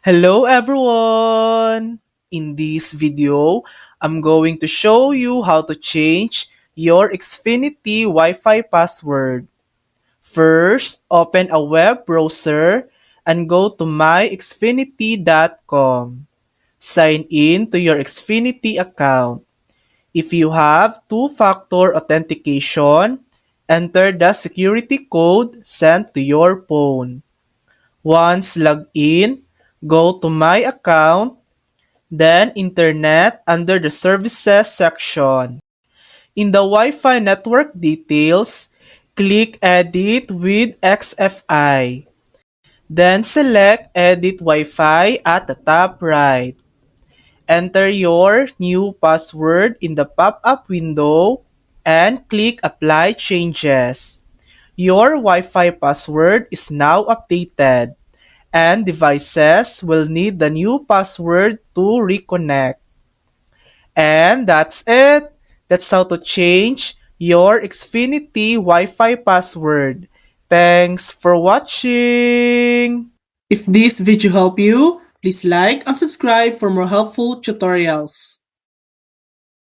Hello everyone! In this video, I'm going to show you how to change your Xfinity Wi-Fi password. First, open a web browser and go to myxfinity.com. Sign in to your Xfinity account. If you have two-factor authentication, enter the security code sent to your phone. Once logged in, go to My Account, then Internet under the Services section. In the Wi-Fi network details, click Edit with XFI. Then select Edit Wi-Fi at the top right. Enter your new password in the pop-up window and click Apply Changes. Your Wi-Fi password is now updated, and devices will need the new password to reconnect. And that's it. That's how to change your Xfinity Wi-Fi password. Thanks for watching. If this video helped you, please like and subscribe for more helpful tutorials.